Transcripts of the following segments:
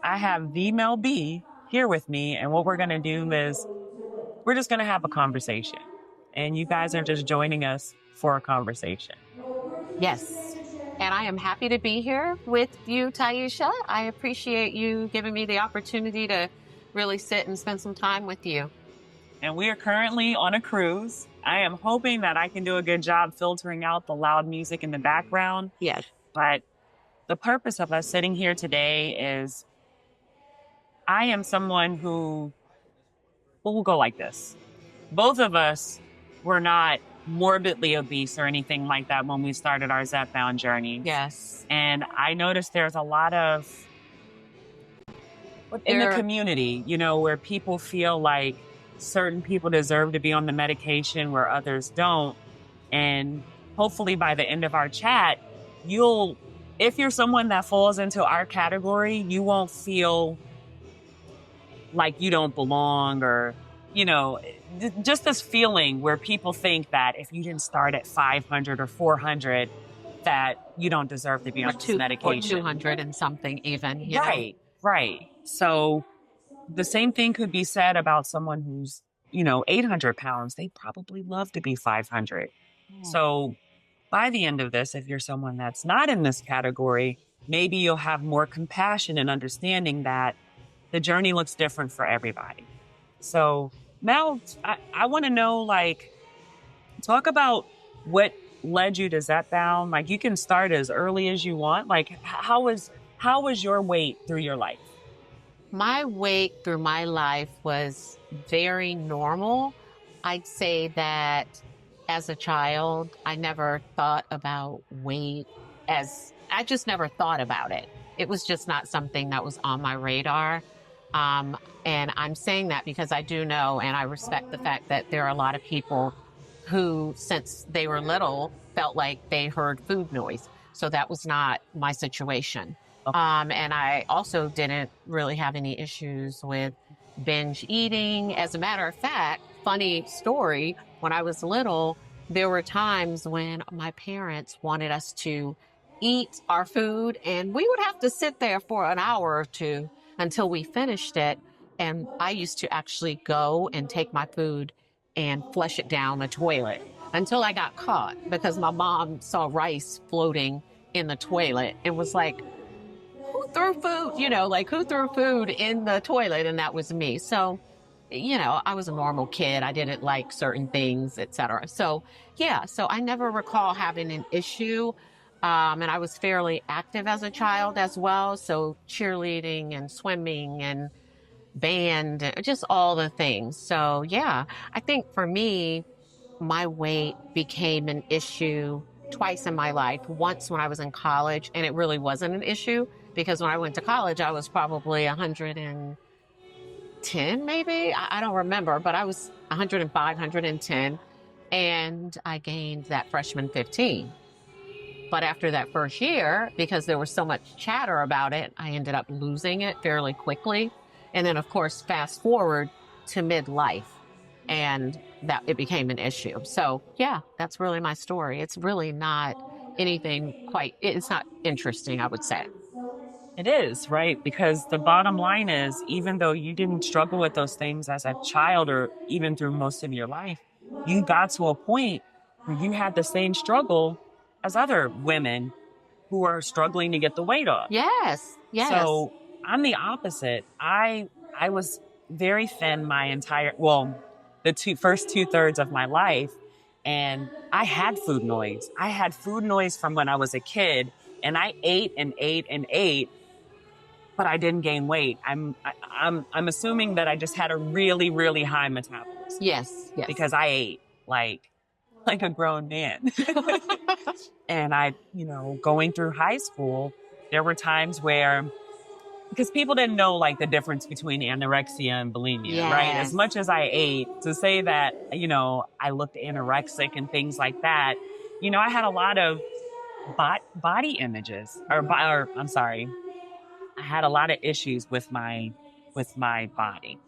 I have the Mel B here with me. And what we're going to do is we're just going to have a conversation. And you guys are just joining us for a conversation. Yes. And I am happy to be here with you, Taisha. I appreciate you giving me the opportunity to really sit and spend some time with you. And we are currently on a cruise. I am hoping that I can do a good job filtering out the loud music in the background. Yes. But the purpose of us sitting here today is I am someone who, well, we'll go like this. Both of us were not morbidly obese or anything like that when we started our Zbound journey. Yes. And I noticed there's a lot of, in the community, where people feel like certain people deserve to be on the medication where others don't. And hopefully by the end of our chat, if you're someone that falls into our category, you won't feel like you don't belong or, just this feeling where people think that if you didn't start at 500 or 400, that you don't deserve to be on this medication. Or 200 and something even. Right. So the same thing could be said about someone who's, 800 pounds. They probably love to be 500. So by the end of this, if you're someone that's not in this category, maybe you'll have more compassion and understanding that the journey looks different for everybody. So Mel, I want to know, talk about what led you to Zbound. Like, you can start as early as you want. Like, how was your weight through your life? My weight through my life was very normal. I'd say that as a child, I never thought about weight I just never thought about it. It was just not something that was on my radar. And I'm saying that because I do know and I respect the fact that there are a lot of people who, since they were little, felt like they heard food noise. So that was not my situation. Okay. And I also didn't really have any issues with binge eating. As a matter of fact, funny story, when I was little, there were times when my parents wanted us to eat our food and we would have to sit there for an hour or two until we finished it. And I used to actually go and take my food and flush it down the toilet until I got caught because my mom saw rice floating in the toilet and was like, who threw food? Who threw food in the toilet? And that was me. So, I was a normal kid. I didn't like certain things, etc. So, so I never recall having an issue. And I was fairly active as a child as well. So cheerleading and swimming and band, just all the things. So, I think for me, my weight became an issue twice in my life. Once when I was in college, and it really wasn't an issue because when I went to college, I was probably 110, maybe. I don't remember, but I was 105, 110. And I gained that freshman 15. But after that first year, because there was so much chatter about it, I ended up losing it fairly quickly. And then, of course, fast forward to midlife, and that it became an issue. So, that's really my story. It's really not anything it's not interesting, I would say. It is, right? Because the bottom line is, even though you didn't struggle with those things as a child or even through most of your life, you got to a point where you had the same struggle as other women who are struggling to get the weight off. Yes. So I'm the opposite. I was very thin my the first 2/3 of my life. And I had food noise. I had food noise from when I was a kid, and I ate and ate and ate, but I didn't gain weight. I'm assuming that I just had a really, really high metabolism. Yes. Because I ate like a grown man. And going through high school, there were times where, because people didn't know the difference between anorexia and bulimia, right? As much as I ate, to say that, I looked anorexic and things like that, I had a lot of body images I'm sorry. I had a lot of issues with my body.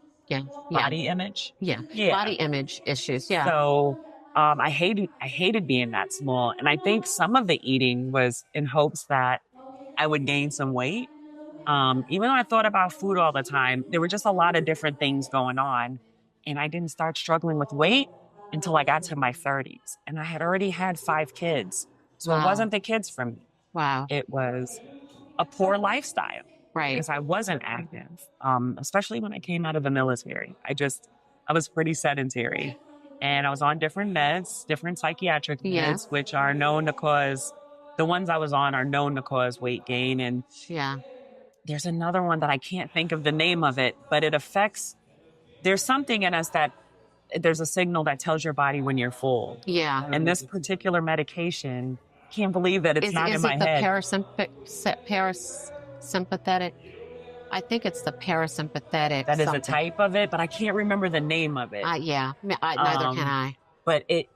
Body image. Body image issues. So I hated being that small. And I think some of the eating was in hopes that I would gain some weight. Even though I thought about food all the time, there were just a lot of different things going on. And I didn't start struggling with weight until I got to my 30s. And I had already had 5 kids. So it Wow. wasn't the kids for me. Wow. It was a poor lifestyle Right. because I wasn't active, especially when I came out of the military. I was pretty sedentary and I was on different meds, different psychiatric Yeah. meds, which are known to cause, the ones I was on are known to cause weight gain. And Yeah. there's another one that I can't think of the name of it, but it affects, there's something in us that there's a signal that tells your body when you're full. Yeah. And this particular medication, can't believe that it's not in Is my it the head. parasympathetic? I think it's the parasympathetic That is a something. type of it, but I can't remember the name of it. Yeah. Neither can Um, I. but it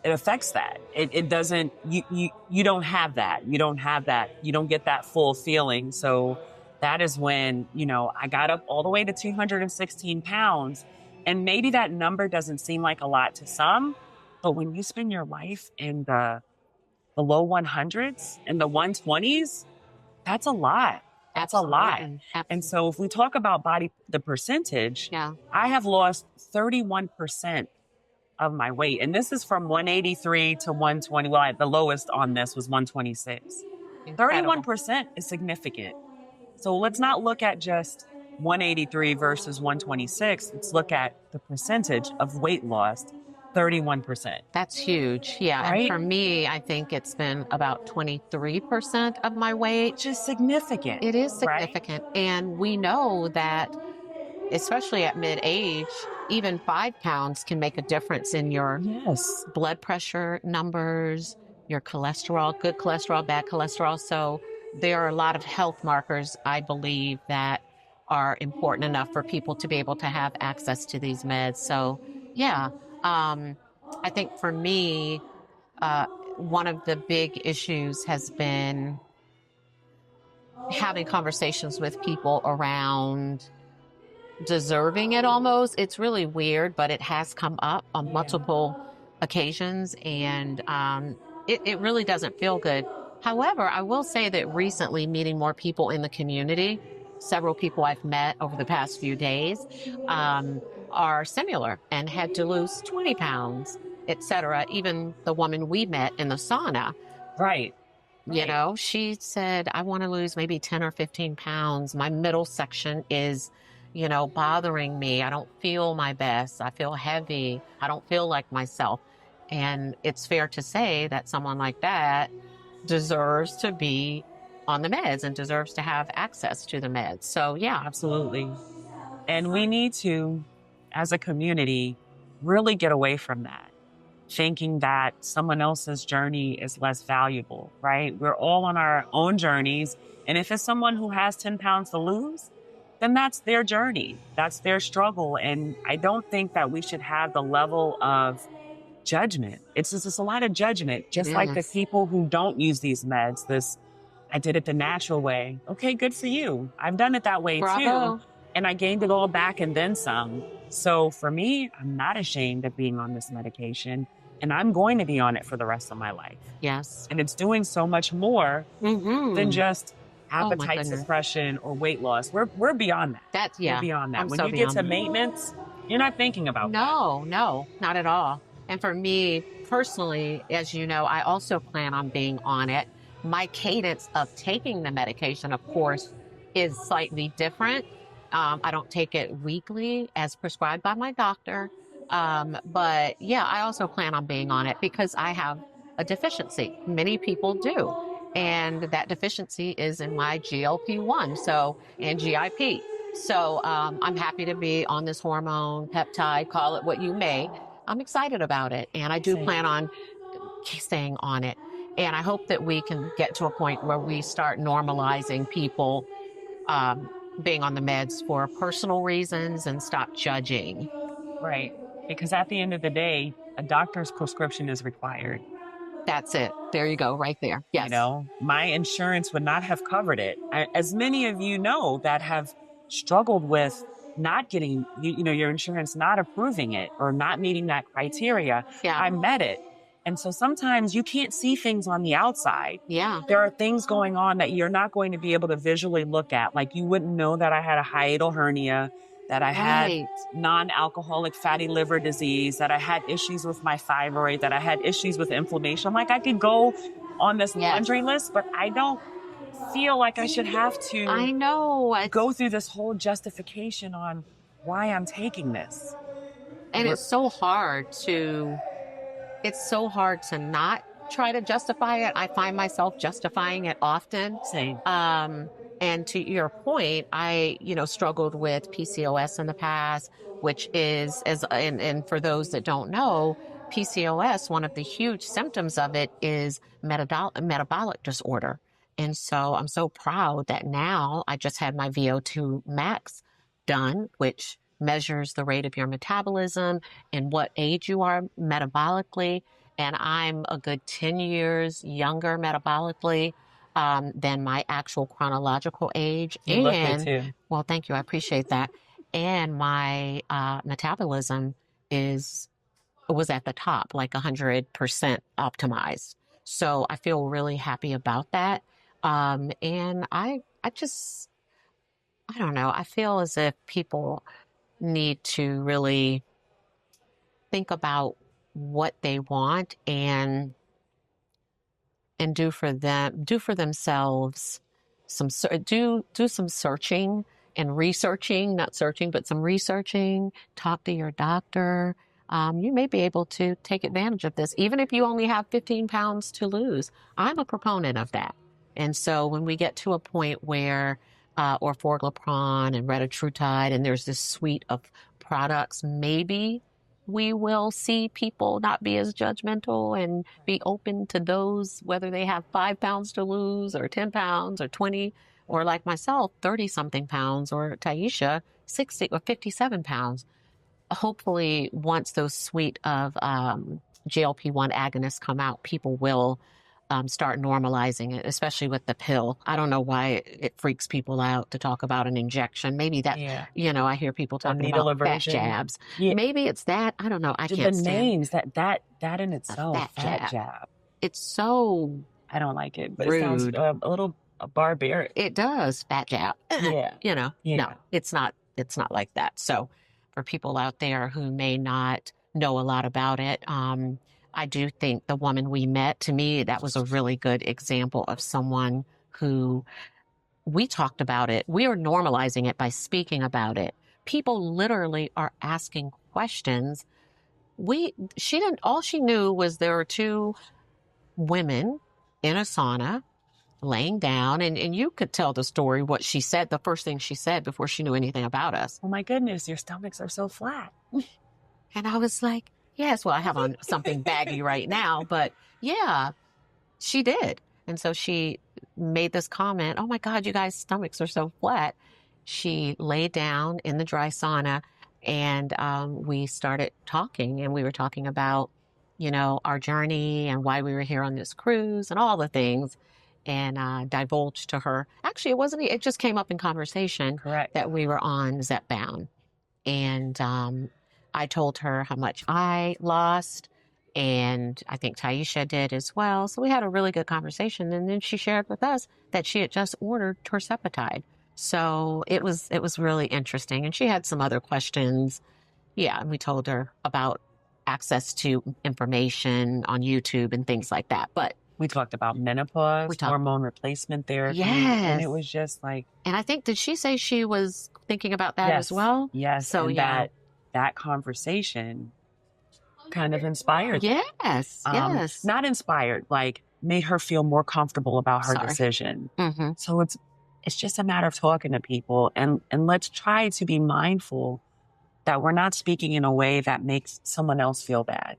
affects that. It doesn't. You don't have that. You don't have that. You don't get that full feeling. So that is when I got up all the way to 216 pounds, and maybe that number doesn't seem like a lot to some, but when you spend your life in the low 100s and the 120s, that's a lot. That's a lot. Absolutely. And Absolutely. so if we talk about the percentage, Yeah. I have lost 31% of my weight. And this is from 183 to 120. Well, the lowest on this was 126. Incredible. 31% is significant. So let's not look at just 183 versus 126. Let's look at the percentage of weight lost, 31%. That's huge. Yeah. And Right? for me, I think it's been about 23% of my weight. Which is significant. It is Right? significant. And we know that, especially at mid age, even 5 pounds can make a difference in your Yes. blood pressure numbers, your cholesterol, good cholesterol, bad cholesterol. So there are a lot of health markers, I believe, that are important enough for people to be able to have access to these meds. So, yeah, um, I think for me, uh, one of the big issues has been having conversations with people around deserving it almost. It's really weird, but it has come up on Yeah. multiple occasions, and it really doesn't feel good. However, I will say that recently, meeting more people in the community, several people I've met over the past few days, um, are similar and had to lose 20 pounds, etc. Even the woman we met in the sauna, Right. Right. she said, I want to lose maybe 10 or 15 pounds. My middle section is, bothering me. I don't feel my best. I feel heavy. I don't feel like myself. And it's fair to say that someone like that deserves to be on the meds and deserves to have access to the meds. So, yeah. Absolutely. And we need to, as a community, really get away from that, thinking that someone else's journey is less valuable, right? We're all on our own journeys. And if it's someone who has 10 pounds to lose, then that's their journey. That's their struggle. And I don't think that we should have the level of judgment. It's just a lot of judgment, just like the Yes. people who don't use these meds. I did it the natural way. Okay, good for you. I've done it that way too. Bravo. And I gained it all back and then some. So for me, I'm not ashamed of being on this medication. And I'm going to be on it for the rest of my life. Yes. And it's doing so much more than just Oh, my appetite goodness. suppression or weight loss. We're beyond that. That's, We're yeah. beyond that. I'm When so you get to beyond that. maintenance, you're not thinking about that. No, not at all. And for me personally, as you know, I also plan on being on it. My cadence of taking the medication, of course, is slightly different. I don't take it weekly as prescribed by my doctor. But yeah, I also plan on being on it because I have a deficiency. Many people do. And that deficiency is in my GLP-1, and GIP. So I'm happy to be on this hormone, peptide, call it what you may. I'm excited about it. And I do Same. plan on staying on it. And I hope that we can get to a point where we start normalizing people um, being on the meds for personal reasons and stop judging. Right. Because at the end of the day, a doctor's prescription is required. That's it. There you go, right there. Yes. My insurance would not have covered it. As many of you know that have struggled with not getting, your insurance not approving it or not meeting that criteria, Yeah. I met it. And so sometimes you can't see things on the outside. Yeah. There are things going on that you're not going to be able to visually look at. Like you wouldn't know that I had a hiatal hernia, that I had Right. non-alcoholic fatty liver disease, that I had issues with my thyroid, that I had issues with inflammation. Like I could go on this Yes. laundry list, but I don't feel like I should have to I know. go through this whole justification on why I'm taking this. And it's so hard to not try to justify it. I find myself justifying it often. Same. And to your point, I, struggled with PCOS in the past, which is and for those that don't know, PCOS, one of the huge symptoms of it is metabolic disorder. And so I'm so proud that now I just had my VO2 max done, which measures the rate of your metabolism and what age you are metabolically. And I'm a good 10 years younger metabolically than my actual chronological age. You look good too. Well, thank you. I appreciate that. And my metabolism was at the top, like 100% optimized. So I feel really happy about that. And I don't know. I feel as if people need to really think about what they want and do for themselves do some searching and researching, not searching, but some researching. Talk to your doctor. You may be able to take advantage of this, even if you only have 15 pounds to lose. I'm a proponent of that. And so when we get to a point where, orforglipron and retatrutide, and there's this suite of products, maybe we will see people not be as judgmental and be open to those, whether they have 5 pounds to lose or 10 pounds or 20, or like myself, 30 something pounds, or Taisha, 60 or 57 pounds. Hopefully, once those suite of GLP-1 agonists come out, people will start normalizing it, especially with the pill. I don't know why it freaks people out to talk about an injection. Maybe that, I hear people talking about fat jabs. Yeah. Maybe it's that. I don't know. I can't stand the names that in itself, fat jab. It's so I don't like it, but rude. It sounds a little barbaric. It does, fat jab. Yeah. No, it's not like that. So for people out there who may not know a lot about it, I do think the woman we met, to me, that was a really good example of someone who we talked about it. We are normalizing it by speaking about it. People literally are asking questions. All she knew was there were 2 women in a sauna laying down, and you could tell the story, what she said, the first thing she said before she knew anything about us. Oh my goodness, your stomachs are so flat. And I was like, yes, well, I have on something baggy right now, but yeah, she did. And so she made this comment, oh my God, you guys' stomachs are so flat. She laid down in the dry sauna, and we started talking, and we were talking about, our journey and why we were here on this cruise and all the things, and divulged to her. Actually, it just came up in conversation. Correct. That we were on Zbound. And I told her how much I lost, and I think Taisha did as well. So we had a really good conversation. And then she shared with us that she had just ordered tirzepatide. So it was really interesting. And she had some other questions. Yeah, and we told her about access to information on YouTube and things like that. But we talked about menopause, hormone replacement therapy. Yes. And it was just like... And I think, did she say she was thinking about that as well? Yes. So and that conversation kind of inspired. Yes. Yes. Not inspired, like made her feel more comfortable about her decision. Mm-hmm. So it's just a matter of talking to people, and let's try to be mindful that we're not speaking in a way that makes someone else feel bad.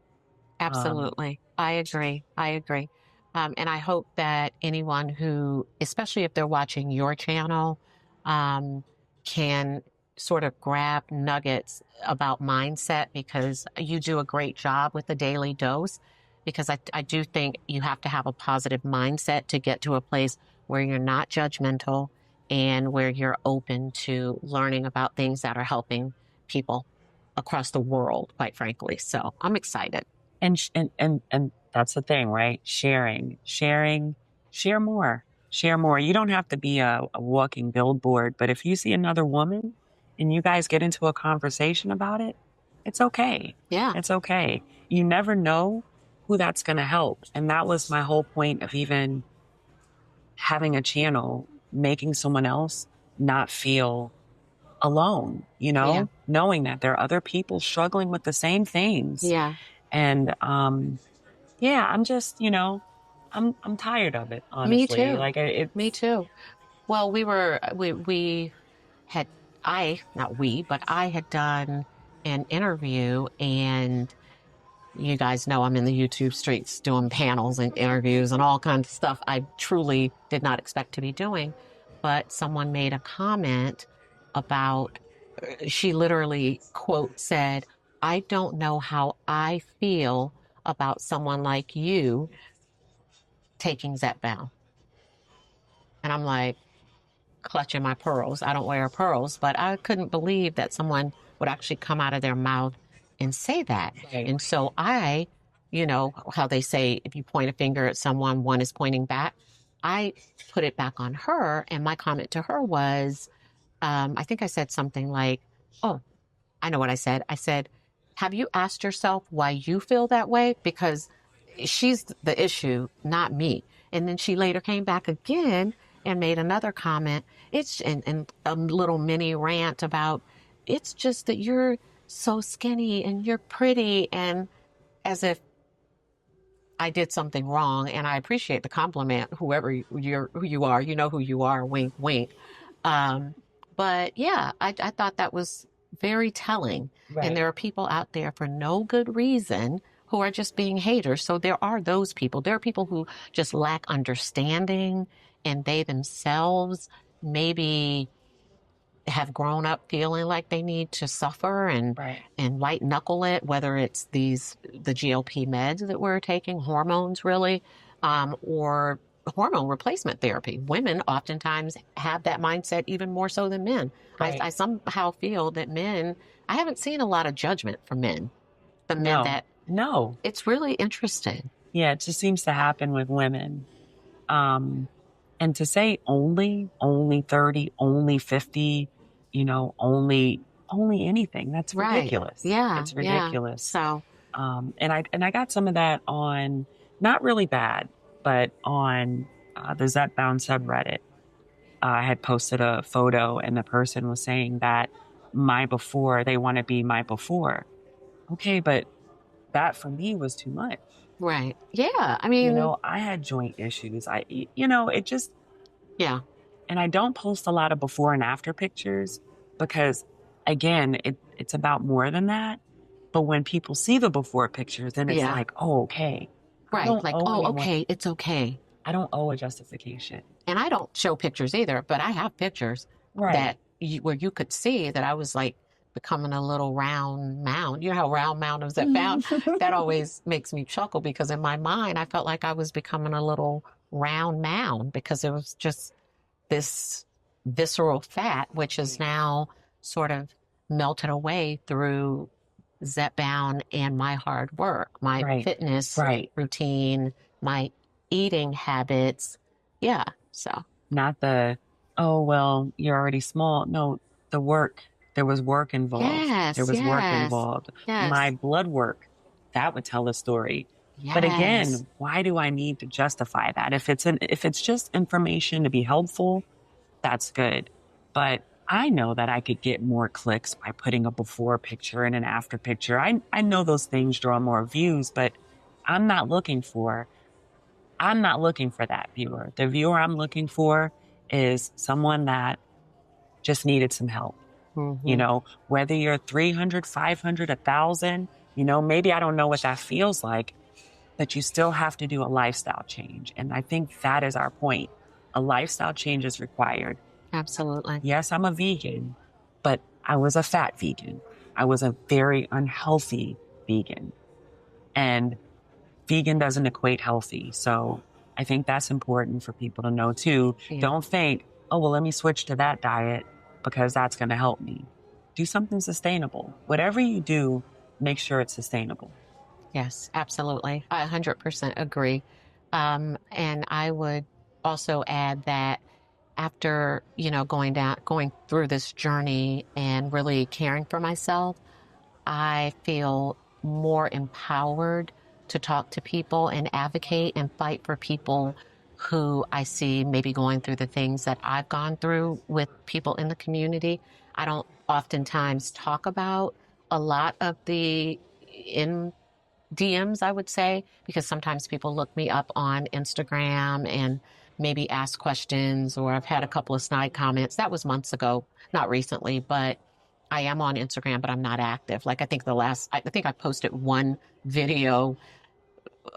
Absolutely. I agree. And I hope that anyone who, especially if they're watching your channel, can sort of grab nuggets about mindset, because you do a great job with the daily dose. Because I do think you have to have a positive mindset to get to a place where you're not judgmental and where you're open to learning about things that are helping people across the world, quite frankly. So I'm excited. And That's the thing, right? Share more, share more. You don't have to be a walking billboard, but if you see another woman and you guys get into a conversation about it, it's okay. Yeah. It's okay. You never know who that's going to help. And that was my whole point of even having a channel, making someone else not feel alone, Yeah. knowing that there are other people struggling with the same things. Yeah. And, yeah, I'm just, I'm tired of it, Me honestly. too. Like Me it's too. Well, we had, not we, but I had done an interview, and you guys know I'm in the YouTube streets doing panels and interviews and all kinds of stuff I truly did not expect to be doing. But someone made a comment about, she literally, quote, said, "I don't know how I feel about someone like you taking Zbound." And I'm like, clutching my pearls. I don't wear pearls, but I couldn't believe that someone would actually come out of their mouth and say that. right, And so how they say if you point a finger at someone, one is pointing back. I put it back on her, and my comment to her was, I think I said something like, "Oh, I know what I said. I said, have you asked yourself why you feel that way? Because she's the issue, not me." And then she later came back again and made another comment. And a little mini rant about, it's just that you're so skinny and you're pretty, and as if I did something wrong. And I appreciate the compliment, who you are, you know who you are, wink, wink. Um, but yeah, I thought that was very telling. And right, there are people out there for no good reason who are just being haters. So there are those people. There are people who just lack understanding, and they themselves maybe have grown up feeling like they need to suffer and right, white knuckle it, whether it's the GLP meds that we're taking, hormones really, or hormone replacement therapy. Women oftentimes have that mindset even more so than men. right. I somehow feel that men, I haven't seen a lot of judgment from men, the men No, that, no. it's really interesting. Yeah, it just seems to happen with women. Um, and to say only 30, only 50, only anything, that's Right. ridiculous. Yeah. It's Yeah. ridiculous. So, And I got some of that on, not really bad, but on the Zbound subreddit. I had posted a photo and the person was saying that my before, they want to be my before. Okay, but that for me was too much. right. Yeah. I mean, I had joint issues. It just, yeah. and I don't post a lot of before and after pictures because, again, it's about more than that. But when people see the before pictures, then it's Yeah. like, oh, okay. I Right. don't Like, owe oh, anyone, okay. It's okay. I don't owe a justification. And I don't show pictures either, but I have pictures Right. that where you could see that I was like becoming a little round mound. You know how round mound is that found? That always makes me chuckle because in my mind, I felt like I was becoming a little round mound because it was just this visceral fat, which is now sort of melted away through Zbound and my hard work, my Right. fitness Right. routine, my eating habits. Yeah. So, Not the, oh, well, you're already small. No, the work. There was work involved. There yes, was work yes, involved. My yes, blood work, that would tell a story. But yes. again, why do I need to justify that? If it's just information to be helpful, that's good. But I know that I could get more clicks by putting a before picture and an after picture. I know those things draw more views, but I'm not looking for I'm not looking for that viewer. The viewer I'm looking for is someone that just needed some help. Hmm. Whether you're 300, 500, 1,000, maybe I don't know what that feels like, but you still have to do a lifestyle change. And I think that is our point. A lifestyle change is required. Absolutely. Yes, I'm a vegan, but I was a fat vegan. I was a very unhealthy vegan. And vegan doesn't equate healthy. So I think that's important for people to know too. Yeah. Don't think, oh, well, let me switch to that diet because that's going to help me. Do something sustainable. Whatever you do, make sure it's sustainable. Yes, absolutely. I 100% agree. And I would also add that after, going through this journey and really caring for myself, I feel more empowered to talk to people and advocate and fight for people who I see maybe going through the things that I've gone through with people in the community. I don't oftentimes talk about a lot of the in DMs, I would say, because sometimes people look me up on Instagram and maybe ask questions, or I've had a couple of snide comments. That was months ago, not recently, but I am on Instagram, but I'm not active. Like I think I posted one video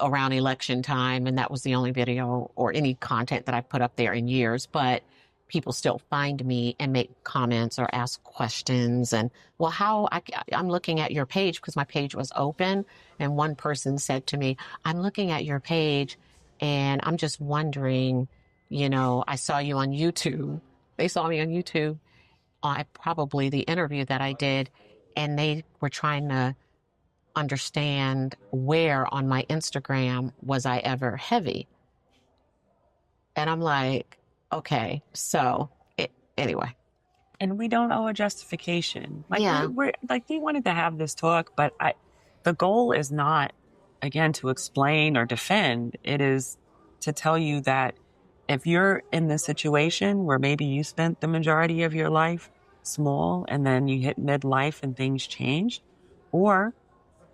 around election time, and that was the only video or any content that I put up there in years. But people still find me and make comments or ask questions. And well, I'm looking at your page because my page was open, and one person said to me, "I'm looking at your page, and I'm just wondering, I saw you on YouTube." They saw me on YouTube. I probably the interview that I did, and they were trying to understand where on my Instagram was I ever heavy. And I'm like, okay, anyway. And we don't owe a justification. Like Yeah. we're like we wanted to have this talk, but the goal is not again to explain or defend. It is to tell you that if you're in this situation where maybe you spent the majority of your life small and then you hit midlife and things changed, or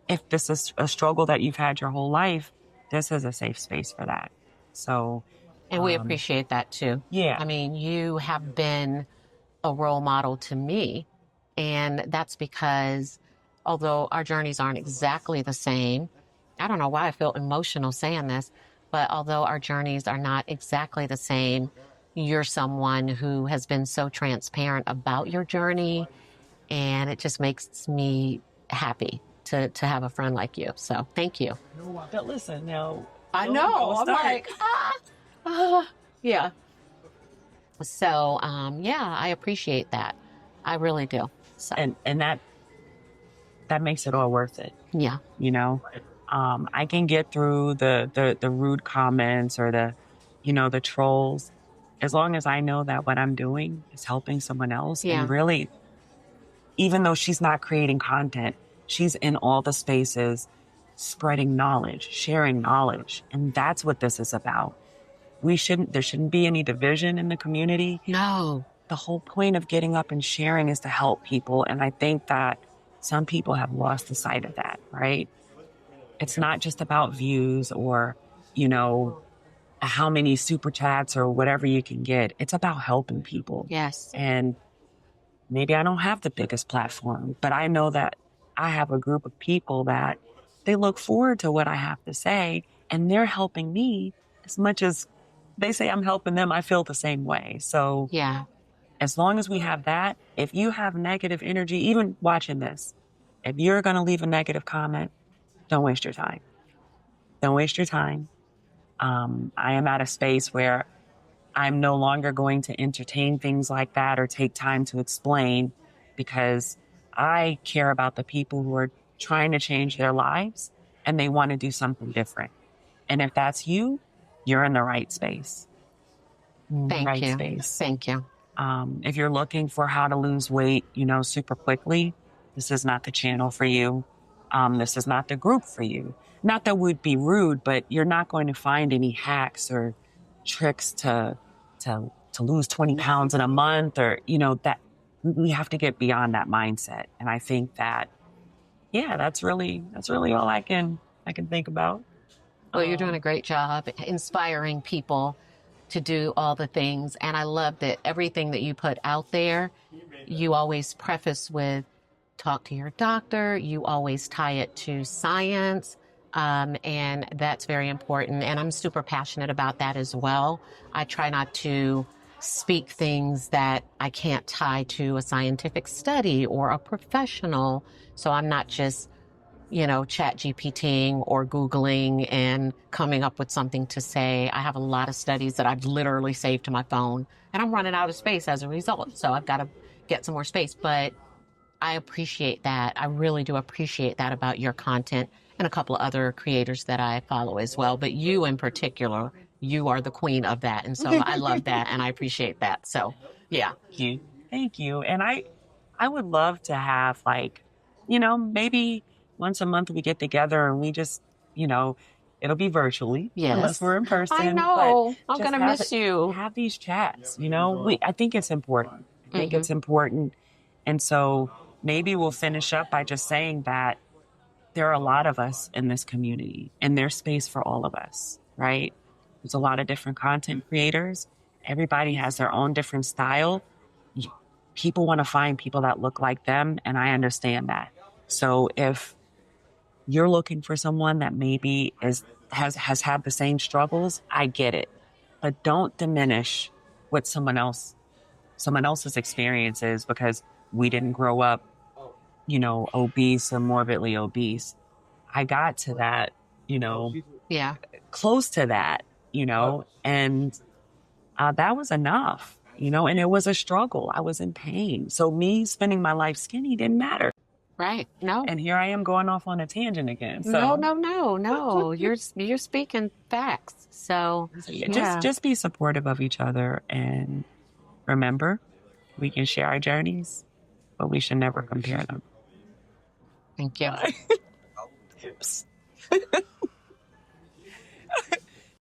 if this is a struggle that you've had your whole life, this is a safe space for that. So, And we appreciate that too. yeah. I mean, you have been a role model to me. And that's because although our journeys aren't exactly the same, I don't know why I feel emotional saying this, but although our journeys are not exactly the same, you're someone who has been so transparent about your journey. And it just makes me happy to have a friend like you. So thank you. But listen, now I know. I'm like, yeah. So, yeah, I appreciate that. I really do. So, and that makes it all worth it. yeah. I can get through the rude comments or the trolls, as long as I know that what I'm doing is helping someone else. Yeah. And really, even though she's not creating content, she's in all the spaces, spreading knowledge, sharing knowledge. And that's what this is about. There shouldn't be any division in the community. No. The whole point of getting up and sharing is to help people. And I think that some people have lost the sight of that, right? It's not just about views or, how many super chats or whatever you can get. It's about helping people. Yes. And maybe I don't have the biggest platform, but I know that I have a group of people that they look forward to what I have to say, and they're helping me as much as they say I'm helping them. I feel the same way. So Yeah. as long as we have that, if you have negative energy, even watching this, if you're going to leave a negative comment, don't waste your time. Don't waste your time. I am at a space where I'm no longer going to entertain things like that or take time to explain, because I care about the people who are trying to change their lives and they want to do something different. And if that's you, you're in the right space. Thank you. Space. Thank you. If you're looking for how to lose weight, super quickly, this is not the channel for you. This is not the group for you. Not that we'd be rude, but you're not going to find any hacks or tricks to lose 20 pounds in a month, or, that we have to get beyond that mindset. And I think that, yeah, that's really all I can think about. Well, you're doing a great job inspiring people to do all the things. And I love that everything that you put out there, you always preface with talk to your doctor. You always tie it to science. And that's very important. And I'm super passionate about that as well. I try not to speak things that I can't tie to a scientific study or a professional. So I'm not just, chat GPTing or Googling and coming up with something to say. I have a lot of studies that I've literally saved to my phone, and I'm running out of space as a result. So I've got to get some more space. But I appreciate that. I really do appreciate that about your content and a couple of other creators that I follow as well. But you in particular, you are the queen of that. And so I love that and I appreciate that. So, yeah. You. Thank you. And I would love to have like, maybe once a month we get together and we just, it'll be virtually unless Yes. we're in I person, but know. I'm going just to miss you. have these chats, I think it's important. I think Hmm. it's important. And so maybe we'll finish up by just saying that there are a lot of us in this community and there's space for all of us, right? There's a lot of different content creators. Everybody has their own different style. People want to find people that look like them, and I understand that. So if you're looking for someone that maybe has had the same struggles, I get it. But don't diminish what someone else's experience is because we didn't grow up, obese or morbidly obese. I got to that, Yeah. close to that, and that was enough, and it was a struggle. I was in pain. So me spending my life skinny didn't matter. Right. No. And here I am going off on a tangent again. No, So no, no, no. You're speaking facts. So, yeah, just yeah. just be supportive of each other and remember we can share our journeys, but we should never compare them. Thank you. Oops.